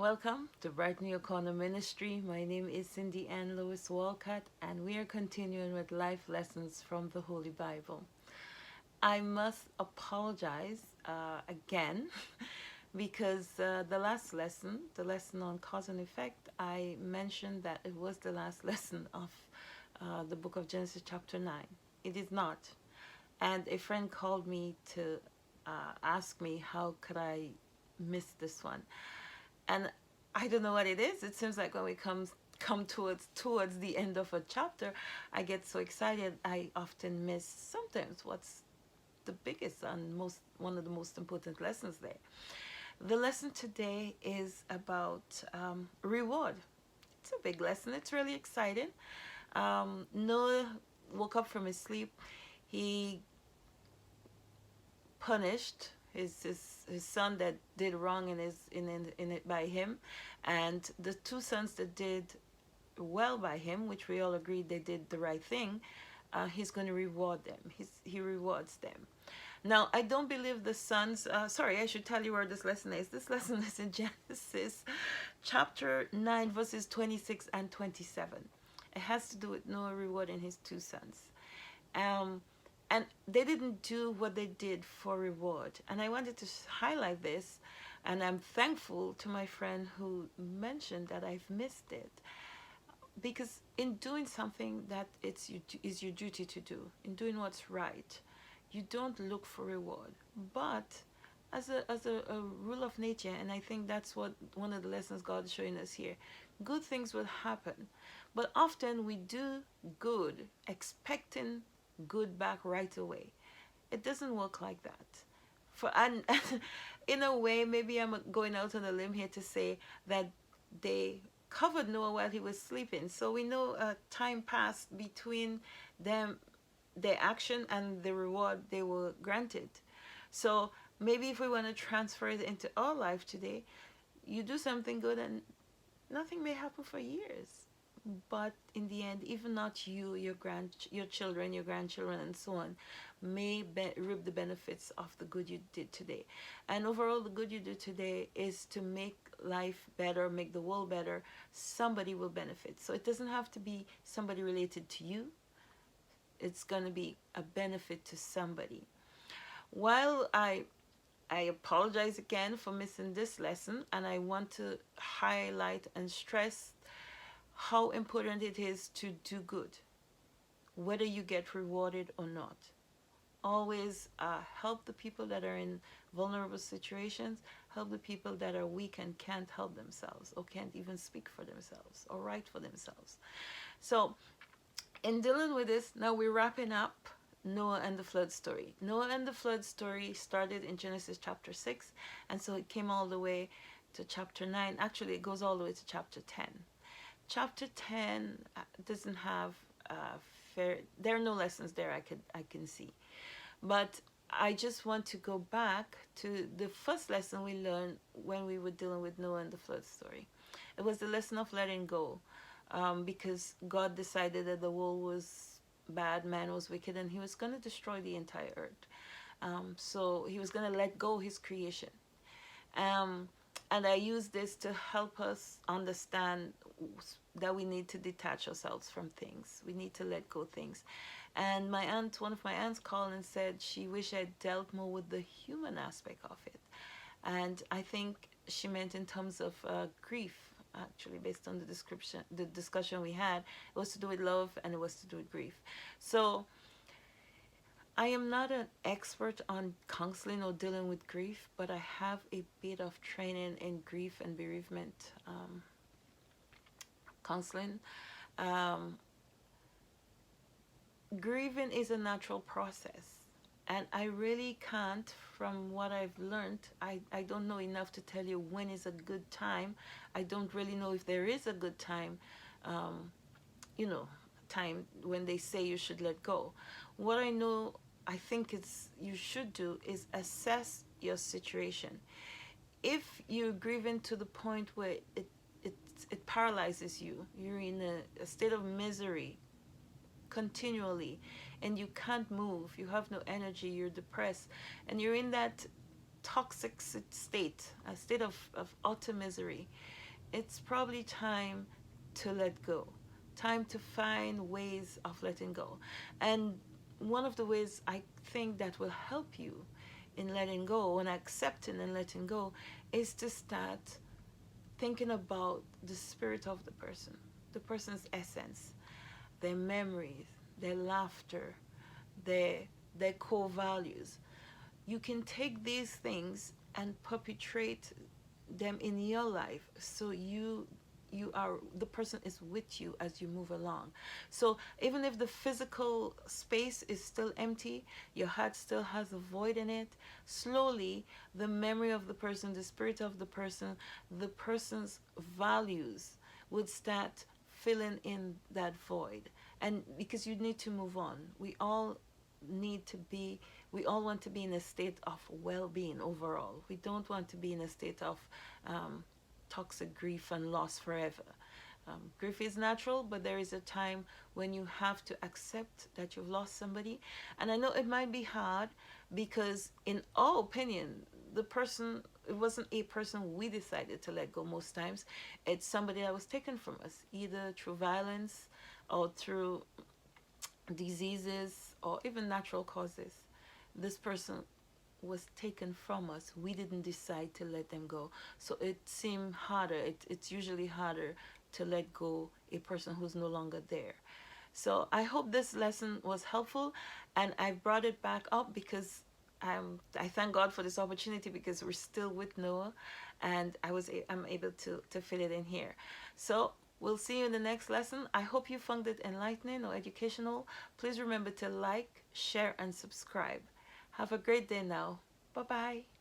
Welcome to Brighten Your Corner Ministry. My name is Cindy Ann Lewis Walcott, and we are continuing with life lessons from the Holy Bible. I must apologize again because the last lesson, the lesson on cause and effect, I mentioned that it was the last lesson of the book of Genesis, chapter 9. It is not. And a friend called me to ask me how could I miss this one. And I don't know what it is. It seems like when we come towards the end of a chapter, I get so excited. I often miss sometimes what's the biggest and one of the most important lessons there. The lesson today is about reward. It's a big lesson. It's really exciting. Noah woke up from his sleep. He punished his son that did wrong in it by him, and the two sons that did well by him, which we all agreed they did the right thing. He's going to reward them. He rewards them. Now, I don't believe the sons. Sorry, I should tell you where this lesson is. This lesson is in Genesis chapter 9, verses 26 and 27. It has to do with Noah rewarding his two sons. And they didn't do what they did for reward. And I wanted to highlight this, and I'm thankful to my friend who mentioned that I've missed it. Because in doing something that is your duty to do, in doing what's right, you don't look for reward. But as a rule of nature, and I think that's what one of the lessons God is showing us here, good things will happen. But often we do good expecting good back right away. It doesn't work like that. And in a way, maybe I'm going out on a limb here to say that they covered Noah while he was sleeping. So we know time passed between them, their action and the reward they were granted. So maybe if we want to transfer it into our life today, you do something good and nothing may happen for years. But in the end, even not you, your children, your grandchildren, and so on, may reap the benefits of the good you did today. And overall, the good you do today is to make life better, make the world better. Somebody will benefit. So it doesn't have to be somebody related to you. It's going to be a benefit to somebody. While I apologize again for missing this lesson, and I want to highlight and stress how important it is to do good, whether you get rewarded or not. Always help the people that are in vulnerable situations, help the people that are weak and can't help themselves or can't even speak for themselves or write for themselves. So in dealing with this, now we're wrapping up Noah and the flood story. Noah and the flood story started in Genesis chapter 6, and so it came all the way to chapter 9. Actually, it goes all the way to chapter 10. Chapter 10 doesn't have there are no lessons there I can see. But I just want to go back to the first lesson we learned when we were dealing with Noah and the flood story. It was the lesson of letting go, because God decided that the world was bad, man was wicked, and he was going to destroy the entire earth. So he was going to let go his creation. And I use this to help us understand that we need to detach ourselves from things. We need to let go things. And one of my aunts called and said she wished I'd dealt more with the human aspect of it. And I think she meant in terms of grief, actually, based on the discussion we had. It was to do with love and it was to do with grief. So I am not an expert on counseling or dealing with grief, but I have a bit of training in grief and bereavement counseling. Grieving is a natural process, and I really can't, from what I've learned, I don't know enough to tell you when is a good time. I don't really know if there is a good time, time when they say you should let go. What I know, I think you should do is assess your situation. If you're grieving to the point where it paralyzes you, you're in a state of misery continually, and you can't move, you have no energy, you're depressed, and you're in that toxic state, a state of utter misery, it's probably time to let go, time to find ways of letting go. And one of the ways I think that will help you in letting go and accepting and letting go is to start thinking about the spirit of the person's essence, their memories, their laughter, their their core values. You can take these things and perpetrate them in your life, so you are, the person is with you as you move along. So even if the physical space is still empty, your heart still has a void in it, slowly the memory of the person, the spirit of the person's values would start filling in that void. And because you need to move on, need to be we all want to be in a state of well-being overall. We don't want to be in a state of toxic grief and loss forever. Grief is natural, but there is a time when you have to accept that you've lost somebody. And I know it might be hard because, in our opinion, the person, it wasn't a person we decided to let go most times. It's somebody that was taken from us, either through violence or through diseases or even natural causes. This person was taken from us. We didn't decide to let them go. So it seemed harder. It's usually harder to let go a person who's no longer there. So I hope this lesson was helpful, and I brought it back up because I thank God for this opportunity, because we're still with Noah, and I'm able to fit it in here. So we'll see you in the next lesson. I hope you found it enlightening or educational. Please remember to like, share, and subscribe. Have a great day now. Bye bye.